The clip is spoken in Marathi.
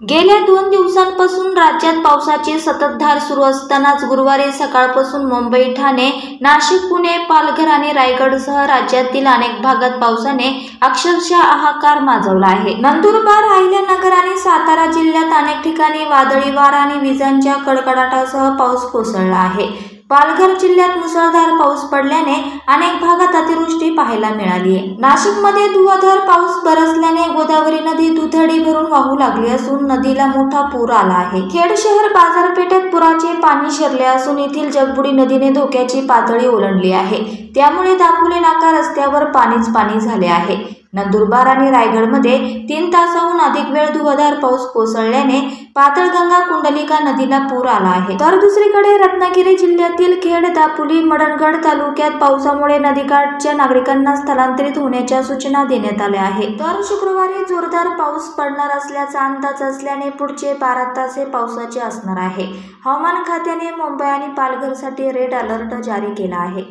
गेल्या 2 दिवसांपासून राज्यात पावसाची संततधार सुरू असतानाच गुरुवारी सकाळपासून मुंबई, ठाणे, नाशिक, पुणे, पालघर आणि रायगडसह राज्यातील अनेक भागात पावसाने अक्षरशः हाहाकार माजवला आहे. नंदुरबार, अहिल्यानगर आणि सातारा जिल्ह्यात अनेक ठिकाणी वादळी वारा आणि विजांच्या कडकडाटासह पाऊस कोसळला आहे. पालघर जिल्ह्यात मुसळधार पाऊस पडल्याने अनेक भागात अतिवृष्टी पाहायला मिळाली आहे. नाशिकमध्ये धुव्वाधार पाऊस बरसल्याने गोदावरी नदी दुथडी भरून वाहू लागली असून नदीला मोठा पूर आला आहे. खेड शहर बाजारपेठेत पुराचे पाणी शिरले असून येथील जगबुडी नदीने धोक्याची पातळी ओलांडली आहे. त्यामुळे दापोली नाका रस्त्यावर पाणीच पाणी झाले आहे. नंदुरबार आणि रायगडमध्ये 3 तासाहून अधिक वेळ धुव्वाधार पाऊस कोसळल्याने पाताळगंगा कुंडलिका नदीला पूर आला आहे. तर दुसरीकडे रत्नागिरी जिल्ह्यातील खेड, दापोली, मंडणगड तालुक्यात पावसामुळे नदीकाठच्या नागरिकांना स्थलांतरित होण्याच्या सूचना देण्यात आल्या आहेत. तर शुक्रवारी जोरदार पाऊस पडणार असल्याचा अंदाज असल्याने पुढचे 12 तास हे पावसाचे असणार आहे. हवामान खात्याने मुंबई आणि पालघरसाठी रेड अलर्ट जारी केला आहे.